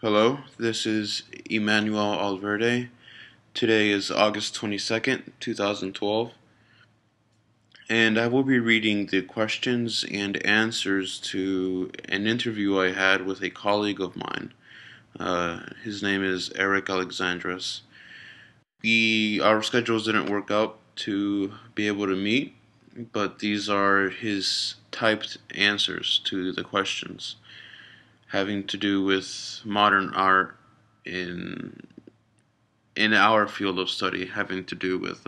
Hello, this is Emmanuel Alvirde. Today is August 22nd, 2012, and I will be reading the questions and answers to an interview I had with a colleague of mine. His name is Eric Alexandros. Our schedules didn't work out to be able to meet, but these are his typed answers to the questions having to do with modern art in our field of study, having to do with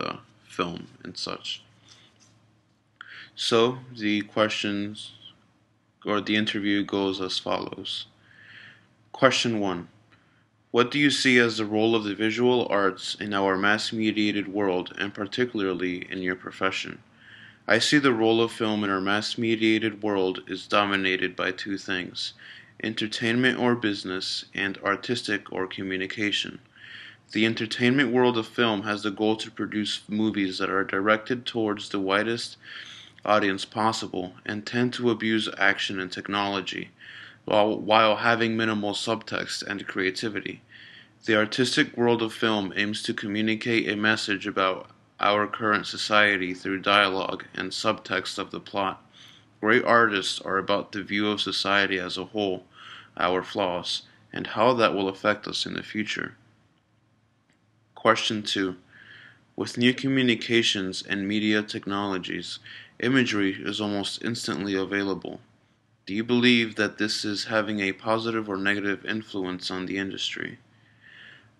film and such. So the questions or the interview goes as follows. Question 1. What do you see as the role of the visual arts in our mass mediated world, and particularly in your profession? I see the role of film in our mass mediated world is dominated by two things: entertainment or business, and artistic or communication. The entertainment world of film has the goal to produce movies that are directed towards the widest audience possible and tend to abuse action and technology, while having minimal subtext and creativity. The artistic world of film aims to communicate a message about our current society through dialogue and subtext of the plot. Great artists are about the view of society as a whole, our flaws, and how that will affect us in the future. Question 2. With new communications and media technologies, imagery is almost instantly available. Do you believe that this is having a positive or negative influence on the industry?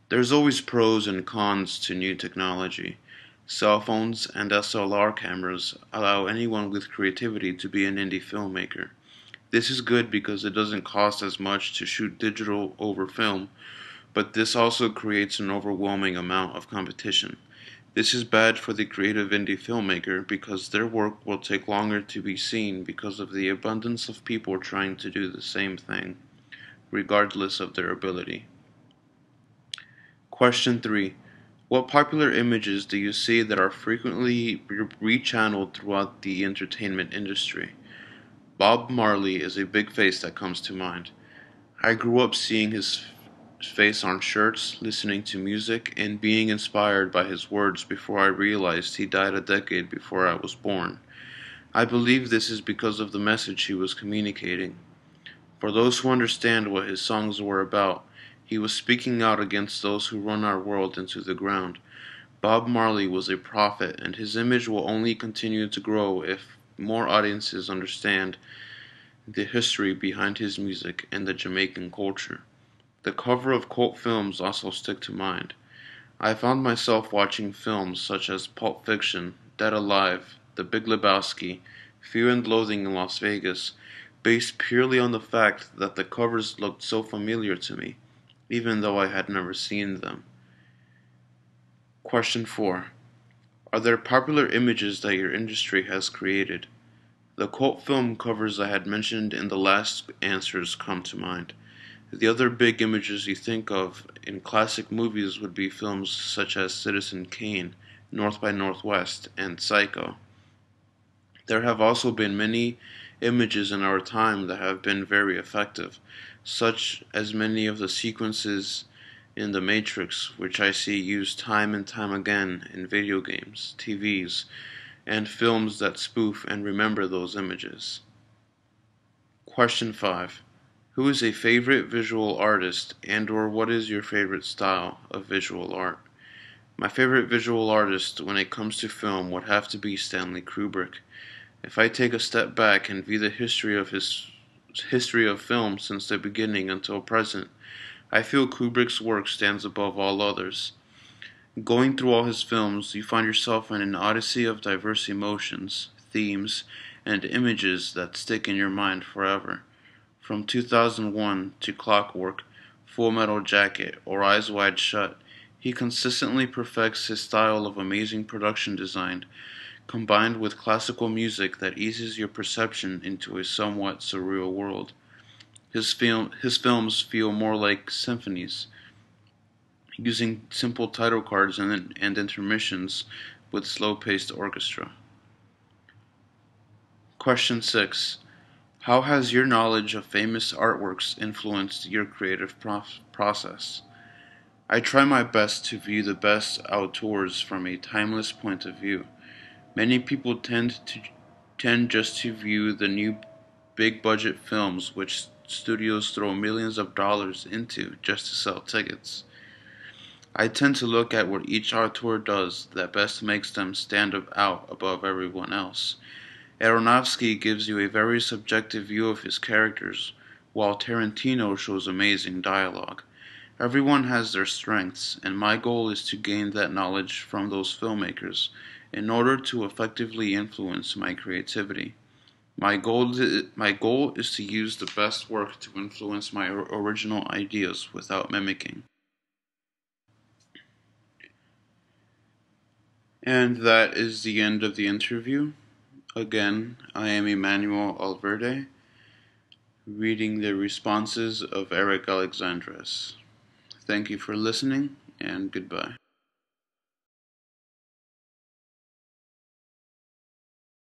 There's always pros and cons to new technology. Cell phones and SLR cameras allow anyone with creativity to be an indie filmmaker. This is good because it doesn't cost as much to shoot digital over film, but this also creates an overwhelming amount of competition. This is bad for the creative indie filmmaker because their work will take longer to be seen because of the abundance of people trying to do the same thing, regardless of their ability. Question 3. What popular images do you see that are frequently rechanneled throughout the entertainment industry? Bob Marley is a big face that comes to mind. I grew up seeing his face on shirts, listening to music, and being inspired by his words before I realized he died a decade before I was born. I believe this is because of the message he was communicating. For those who understand what his songs were about, he was speaking out against those who run our world into the ground. Bob Marley was a prophet, and his image will only continue to grow if more audiences understand the history behind his music and the Jamaican culture. The cover of cult films also stick to mind. I found myself watching films such as Pulp Fiction, Dead Alive, The Big Lebowski, Fear and Loathing in Las Vegas, based purely on the fact that the covers looked so familiar to me, even though I had never seen them. Question 4. Are there popular images that your industry has created? The cult film covers I had mentioned in the last answers come to mind. The other big images you think of in classic movies would be films such as Citizen Kane, North by Northwest, and Psycho. There have also been many images in our time that have been very effective, such as many of the sequences in The Matrix, which I see used time and time again in video games, TVs, and films that spoof and remember those images. Question 5. Who is a favorite visual artist, and/or what is your favorite style of visual art? My favorite visual artist when it comes to film would have to be Stanley Kubrick. If I take a step back and view the history of film since the beginning until present, I feel Kubrick's work stands above all others. Going through all his films, you find yourself in an odyssey of diverse emotions, themes, and images that stick in your mind forever. From 2001 to Clockwork, Full Metal Jacket, or Eyes Wide Shut, he consistently perfects his style of amazing production design, combined with classical music that eases your perception into a somewhat surreal world. His films feel more like symphonies, using simple title cards and intermissions with slow-paced orchestra. Question 6. How has your knowledge of famous artworks influenced your creative process? I try my best to view the best outdoors from a timeless point of view. Many people tend just to view the new big budget films which studios throw millions of dollars into just to sell tickets. I tend to look at what each auteur does that best makes them stand out above everyone else. Aronofsky gives you a very subjective view of his characters, while Tarantino shows amazing dialogue. Everyone has their strengths, and my goal is to gain that knowledge from those filmmakers in order to effectively influence my creativity. My goal is to use the best work to influence my original ideas without mimicking. And that is the end of the interview. Again, I am Emmanuel Alvirde, reading the responses of Eric Alexandres. Thank you for listening, and goodbye.